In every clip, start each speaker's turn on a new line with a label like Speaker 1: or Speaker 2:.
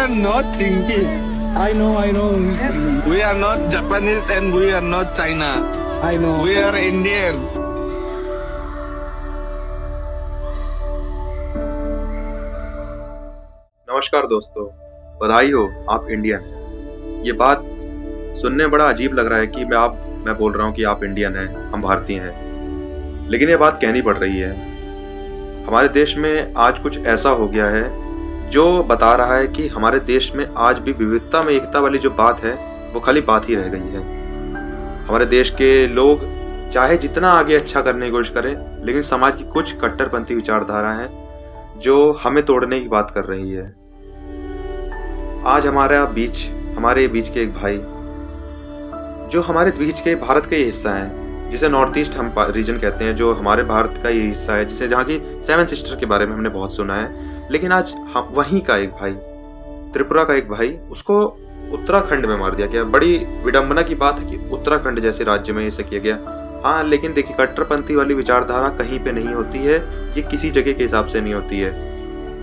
Speaker 1: are not Chinky.
Speaker 2: I know.
Speaker 1: We are not Japanese and we are not China.
Speaker 2: I know.
Speaker 1: We are Indian.
Speaker 3: नमस्कार दोस्तों, बधाई हो, आप Indian. ये बात सुनने में बड़ा अजीब लग रहा है कि मैं बोल रहा हूँ कि आप इंडियन हैं, हम भारतीय हैं, लेकिन ये बात कहनी पड़ रही है। हमारे देश में आज कुछ ऐसा हो गया है जो बता रहा है कि हमारे देश में आज भी विविधता में एकता वाली जो बात है वो खाली बात ही रह गई है। हमारे देश के लोग चाहे जितना आगे अच्छा करने की कोशिश करें, लेकिन समाज की कुछ कट्टरपंथी विचारधारा है जो हमें तोड़ने की बात कर रही है। आज हमारे बीच के एक भाई जो हमारे बीच के भारत का ही हिस्सा है, जिसे नॉर्थ ईस्ट हम रीजन कहते हैं, जो हमारे भारत का ही हिस्सा है, जिसे जहाँ की 7 सिस्टर के बारे में हमने बहुत सुना है। लेकिन आज वहीं का एक भाई, त्रिपुरा का एक भाई, उसको उत्तराखंड में मार दिया गया। बड़ी विडंबना की बात है कि उत्तराखंड जैसे राज्य में ऐसा किया गया। हाँ, लेकिन देखिए, कट्टरपंथी वाली विचारधारा कहीं पे नहीं होती है, ये किसी जगह के हिसाब से नहीं होती है।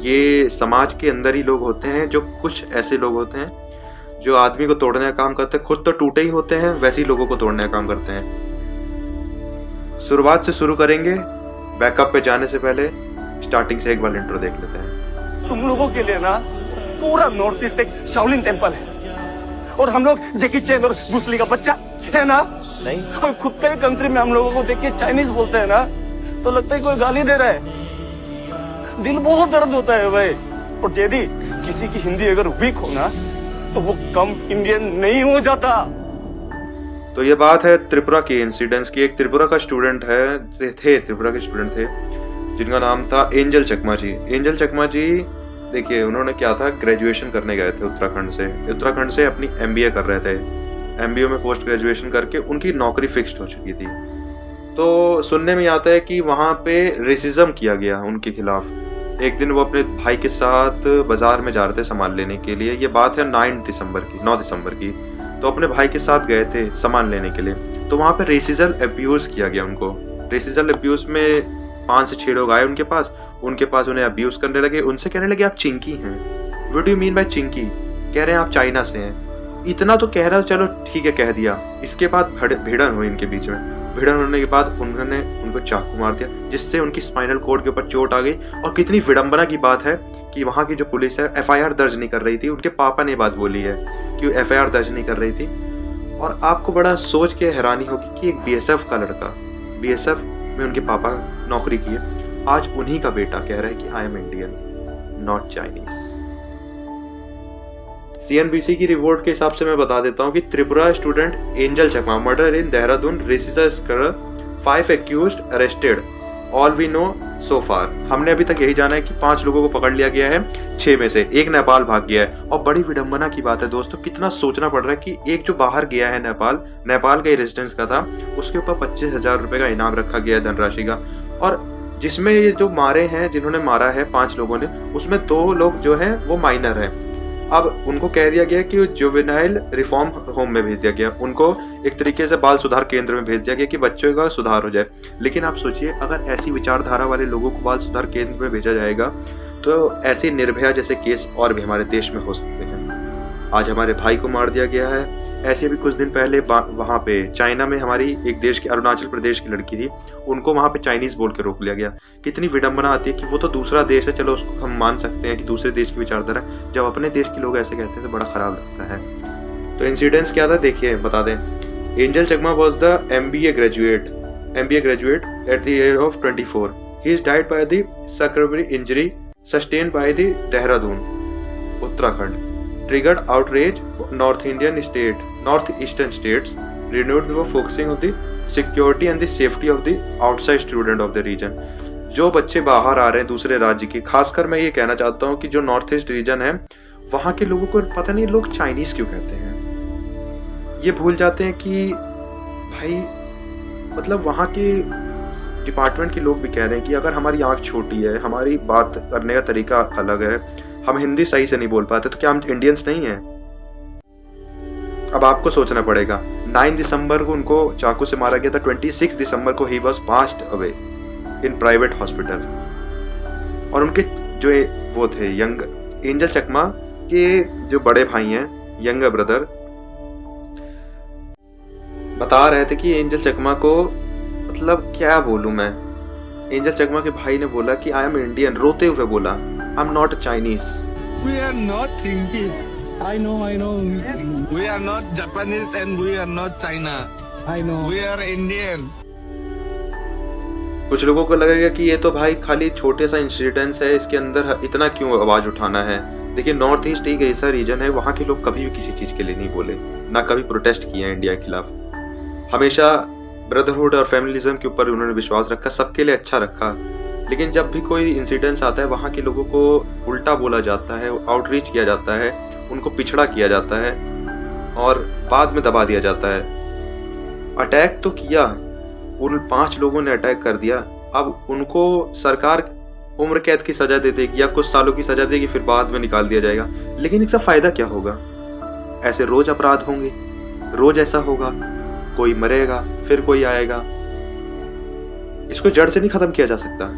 Speaker 3: ये समाज के अंदर ही लोग होते हैं, जो कुछ ऐसे लोग होते हैं जो आदमी को तोड़ने का काम करते हैं, खुद तो टूटे ही होते हैं, वैसे ही लोगों को तोड़ने का काम करते हैं। शुरुआत से शुरू करेंगे, बैकअप पे जाने से पहले स्टार्टिंग से एक बार इंट्रो देख लेते हैं।
Speaker 4: तुम लोगों के लिए ना पूरा नॉर्थ ईस्ट एक शाओलिन टेम्पल है, और हम लोग जैकी चैन और ब्रूस ली का बच्चा है ना। नहीं, और खुद के कंट्री में हम लोगों को देख के चाइनीज बोलते हैं ना, तो लगता है कोई गाली दे रहा है। दिल बहुत दर्द होता है भाई। और यदि किसी की हिंदी अगर वीक हो ना, तो वो कम इंडियन नहीं हो जाता।
Speaker 3: तो ये बात है त्रिपुरा के इंसिडेंट्स की। एक त्रिपुरा का स्टूडेंट त्रिपुरा के स्टूडेंट थे जिनका नाम था एंजल चकमा जी। एंजल चकमा जी, देखिए, उन्होंने क्या था, ग्रेजुएशन करने गए थे उत्तराखंड से अपनी एमबीए कर रहे थे। एमबीए में पोस्ट ग्रेजुएशन करके उनकी नौकरी फिक्स्ड हो चुकी थी। तो सुनने में आता है कि वहां पे रेसिज्म किया गया उनके खिलाफ। एक दिन वो अपने भाई के साथ बाजार में जा रहे थे सामान लेने के लिए। ये बात है 9 दिसंबर की। तो अपने भाई के साथ गए थे सामान लेने के लिए। तो वहां पे रेसिज्म अब्यूज किया गया उनको। रेसिज्म अब्यूज में 5 से 6 लोग आए उनके पास उन्हें अब्यूज करने लगे। उनसे कहने लगे, आप चिंकी हैं। What do you mean by Chinki? कह रहे हैं आप चाइना से हैं। इतना तो कह रहा हूँ, चलो ठीक है, कह दिया। इसके बाद भिड़न हुई इनके बीच में। भिड़न होने के बाद उन्होंने उनको चाकू मार दिया, जिससे उनकी स्पाइनल कॉर्ड के ऊपर चोट आ गई। और कितनी विडंबना की बात है कि वहां की जो पुलिस है एफआईआर दर्ज नहीं कर रही थी। उनके पापा ने बात बोली है कि एफआईआर दर्ज नहीं कर रही थी। और आपको बड़ा सोच के हैरानी होगी कि एक बीएसएफ का लड़का, बीएसएफ में उनके पापा नौकरी किए, आज उन्हीं का बेटा कह रहा है कि I am Indian, not Chinese. CNBC की रिपोर्ट के हिसाब से मैं बता देता हूं कि Tripura student Angel Chakma murder in Dehradun, racism, 5 accused arrested, all we know so far. हमने अभी तक यही जाना है कि 5 लोगों को पकड़ लिया गया है, 6 में से 1 नेपाल भाग गया है। और बड़ी विडंबना की बात है दोस्तों, कितना सोचना पड़ रहा है कि एक जो बाहर गया है नेपाल का रेजिडेंस का था, उसके ऊपर 25,000 रुपए का इनाम रखा गया है, धनराशि का। और जिसमें ये जो मारे हैं, जिन्होंने मारा है 5 लोगों ने, उसमें 2 लोग जो हैं वो माइनर हैं। अब उनको कह दिया गया कि जुवेनाइल रिफॉर्म होम में भेज दिया गया, उनको एक तरीके से बाल सुधार केंद्र में भेज दिया गया कि बच्चों का सुधार हो जाए। लेकिन आप सोचिए, अगर ऐसी विचारधारा वाले लोगों को बाल सुधार केंद्र में भेजा जाएगा तो ऐसे निर्भया जैसे केस और भी हमारे देश में हो सकते हैं। आज हमारे भाई को मार दिया गया है। ऐसे भी कुछ दिन पहले वहां पे चाइना में हमारी एक देश की, अरुणाचल प्रदेश की लड़की थी, उनको वहां पे चाइनीज बोल के रोक लिया गया। कितनी विडंबना आती है कि वो तो दूसरा देश है, चलो उसको हम मान सकते हैं कि दूसरे देश की विचारधारा, जब अपने देश के लोग ऐसे कहते हैं तो बड़ा खराब लगता है। तो इंसिडेंट्स क्या था, देखिए बता दें। Angel Chakma was the MBA graduate at the age of 24. He is died by the cerebral injury sustained by the Dehradun, Uttarakhand. Triggered outrage. Northeastern states renewed the focusing of the security and the safety of the outside student of the region. जो बच्चे बाहर आ रहे हैं दूसरे राज्य के, खासकर मैं ये कहना चाहता हूँ कि जो नॉर्थ ईस्ट रीजन है, वहां के लोगों को पता नहीं लोग चाइनीज क्यों कहते हैं। ये भूल जाते हैं कि भाई, मतलब वहां के डिपार्टमेंट के लोग भी कह रहे हैं कि अगर हमारी आंख छोटी है, हमारी बात करने का तरीका अलग है, हम हिंदी सही से नहीं बोल पाते, तो क्या हम इंडियंस नहीं हैं? अब आपको सोचना पड़ेगा। 9 दिसंबर को उनको चाकू से मारा गया था। 26 दिसंबर को he was passed away in private hospital. और उनके जो वो थे यंग एंजल चकमा, इसके जो बड़े भाई हैं, यंगर ब्रदर, बता रहे थे कि एंजल चकमा को, मतलब क्या बोलूं मैं, एंजल चकमा के भाई ने बोला कि आई एम इंडियन, रोते हुए बोला I am not Chinese.
Speaker 1: We are not Chinese.
Speaker 2: I know.
Speaker 1: We are not Japanese and we are not China.
Speaker 2: I know.
Speaker 1: We are Indian.
Speaker 3: कुछ लोगों को लगेगा कि ये तो भाई खाली छोटे सा इंसिडेंस है, इसके अंदर इतना क्यों आवाज उठाना है। देखिए नॉर्थ ईस्ट एक ऐसा रीजन है, वहाँ के लोग कभी भी किसी चीज के लिए नहीं बोले, ना कभी प्रोटेस्ट किया इंडिया के खिलाफ। हमेशा ब्रदरहुड और फैमिलिज्म के ऊपर उन्होंने विश्वास रखा, सबके लिए अच्छा रखा। लेकिन जब भी कोई इंसिडेंस आता है, वहाँ के लोगों को उल्टा बोला जाता है, आउटरीच किया जाता है, उनको पिछड़ा किया जाता है और बाद में दबा दिया जाता है। अटैक तो किया, उन 5 लोगों ने अटैक कर दिया, अब उनको सरकार उम्र कैद की सजा दे देगी या कुछ सालों की सजा देगी, फिर बाद में निकाल दिया जाएगा। लेकिन इसका फायदा क्या होगा? ऐसे रोज अपराध होंगे, रोज ऐसा होगा, कोई मरेगा फिर कोई आएगा। इसको जड़ से नहीं खत्म किया जा सकता।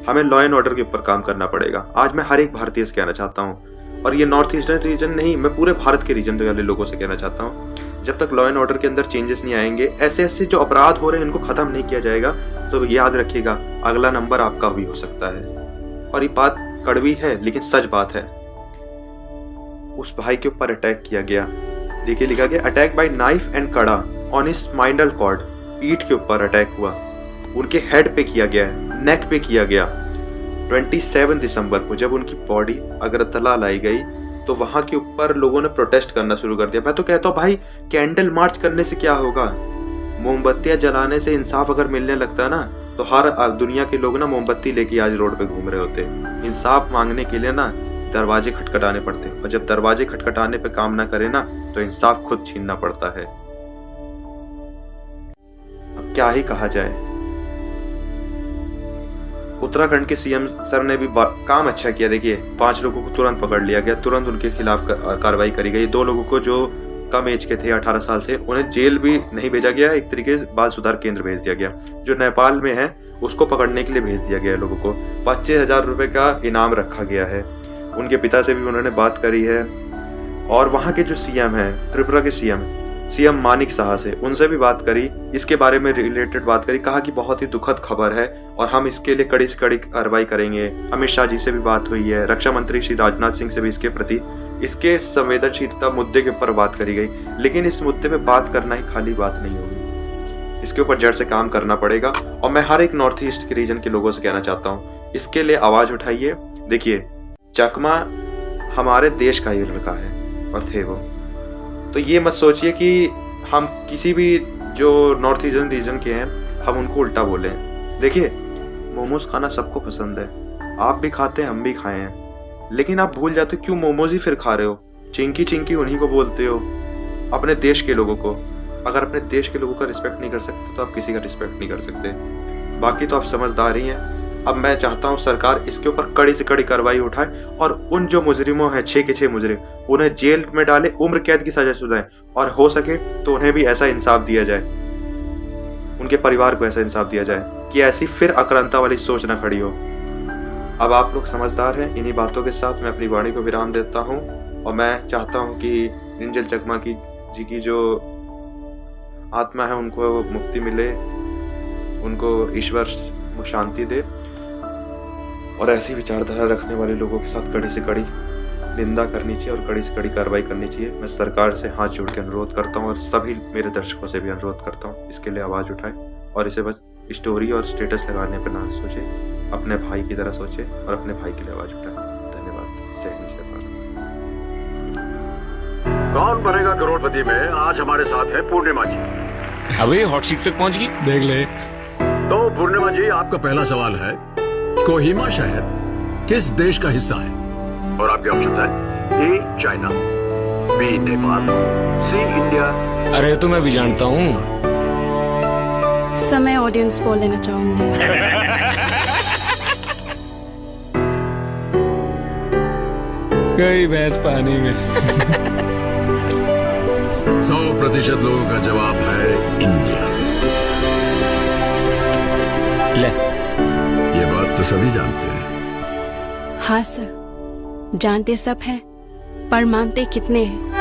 Speaker 3: हमें लॉ एंड ऑर्डर के ऊपर काम करना पड़ेगा। आज मैं हर एक भारतीय से कहना चाहता हूँ, और ये नॉर्थ ईस्टर्न रीजन नहीं, मैं पूरे भारत के रीजन वाले लोगों से कहना चाहता हूँ, जब तक लॉ एंड ऑर्डर के अंदर चेंजेस नहीं आएंगे, ऐसे ऐसे जो अपराध हो रहे हैं इनको खत्म नहीं किया जाएगा, तो याद रखिएगा अगला नंबर आपका भी हो सकता है। और ये बात कड़वी है लेकिन सच बात है। उस भाई के ऊपर अटैक किया गया, देखिए लिखा गया अटैक बाय नाइफ एंड कड़ा ऑन हिज स्पाइनल कॉर्ड, पीठ के ऊपर अटैक हुआ, उनके हेड पे किया गया, नेक पे किया गया। 27 दिसंबर को जब उनकी बॉडी अगरतला लाई गई तो वहां के ऊपर लोगों ने प्रोटेस्ट करना शुरू कर दिया। मैं तो कहता हूँ भाई, कैंडल मार्च करने से क्या होगा? मोमबत्तियां जलाने से इंसाफ अगर मिलने लगता है ना, तो हर दुनिया के लोग ना मोमबत्ती लेके आज रोड पे घूम रहे होते। इंसाफ मांगने के लिए ना दरवाजे खटखटाने पड़ते, और जब दरवाजे खटखटाने पे काम ना करे ना, तो इंसाफ खुद छीनना पड़ता है। अब क्या ही कहा जाए। उत्तराखंड के सीएम सर ने भी काम अच्छा किया। देखिए 5 लोगों को तुरंत पकड़ लिया गया, तुरंत उनके खिलाफ कार्रवाई करी गई। 2 लोगों को जो कम एज के थे 18 साल से, उन्हें जेल भी नहीं भेजा गया, एक तरीके से बाल सुधार केंद्र भेज दिया गया। जो नेपाल में है उसको पकड़ने के लिए भेज दिया गया। लोगों को 25,000 रुपए का इनाम रखा गया है। उनके पिता से भी उन्होंने बात करी है, और वहां के जो सीएम है, त्रिपुरा के सीएम मानिक साहा से, उनसे भी बात करी, इसके बारे में रिलेटेड बात करी। कहा कि बहुत ही दुखद खबर है और हम इसके लिए कड़ी से कड़ी कार्रवाई करेंगे। अमित शाह जी से भी बात हुई है, रक्षा मंत्री श्री राजनाथ सिंह से भी इसके प्रति, इसके संवेदनशीलता मुद्दे के ऊपर बात करी गई। लेकिन इस मुद्दे पे बात करना ही खाली बात नहीं होगी, इसके ऊपर जड़ से काम करना पड़ेगा। और मैं हर एक नॉर्थ ईस्ट के रीजन के लोगों से कहना चाहता हूँ, इसके लिए आवाज उठाइए। देखिए चकमा हमारे देश का ही लड़का है और थे वो, तो ये मत सोचिए कि हम किसी भी जो नॉर्थ ईस्टर्न रीजन के हैं हम उनको उल्टा बोले। देखिए मोमोज खाना सबको पसंद है, आप भी खाते हैं, हम भी खाए हैं, लेकिन आप भूल जाते हो क्यों मोमोज ही फिर खा रहे हो। चिंकी उन्हीं को बोलते हो, अपने देश के लोगों को। अगर अपने देश के लोगों का रिस्पेक्ट नहीं कर सकते तो आप किसी का रिस्पेक्ट नहीं कर सकते। बाकी तो आप समझदार ही हैं। अब मैं चाहता हूं सरकार इसके ऊपर कड़ी से कड़ी कार्रवाई उठाए, और उन जो मुजरिमों हैं 6 के 6 मुजरिम, उन्हें जेल में डाले, उम्र कैद की सजा सुनाए, और हो सके तो उन्हें भी ऐसा इंसाफ दिया जाए, उनके परिवार को ऐसा इंसाफ दिया जाए कि ऐसी फिर आक्रांता वाली सोच ना खड़ी हो। अब आप लोग समझदार हैं। इन्हीं बातों के साथ मैं अपनी वाणी को विराम देता हूं, और मैं चाहता हूं कि एंजल चकमा जी की जो आत्मा है उनको मुक्ति मिले, उनको ईश्वर शांति दे, और ऐसी विचारधारा रखने वाले लोगों के साथ कड़ी से कड़ी निंदा करनी चाहिए और कड़ी से कड़ी कार्रवाई करनी चाहिए। मैं सरकार से हाथ जोड़ के अनुरोध करता हूँ, और सभी मेरे दर्शकों से भी अनुरोध करता हूँ, इसके लिए आवाज उठाएं और इसे बस स्टोरी और स्टेटस लगाने पर ना सोचे, अपने भाई की तरह सोचे और अपने भाई के लिए आवाज उठाएं। धन्यवाद। जय हिंद, जय भारत।
Speaker 5: कौन बनेगा करोड़पति में आज हमारे साथ है पूर्णिमा जी।
Speaker 6: अबे हॉट सीट तक पहुंच गई, देख ले।
Speaker 5: तो पूर्णिमा जी, आपका पहला सवाल है, कोहिमा शहर किस देश का हिस्सा है? और आपके ऑप्शन है A China, B Nepal, C India.
Speaker 6: अरे तो मैं भी जानता हूँ।
Speaker 7: समय ऑडियंस बोल लेना चाहूंगी।
Speaker 6: गई भैंस पानी में।
Speaker 5: 100% लोगों का जवाब है इंडिया।
Speaker 6: ले,
Speaker 5: ये बात तो सभी जानते हैं।
Speaker 7: हाँ सर, जानते सब है, पर मानते कितने हैं।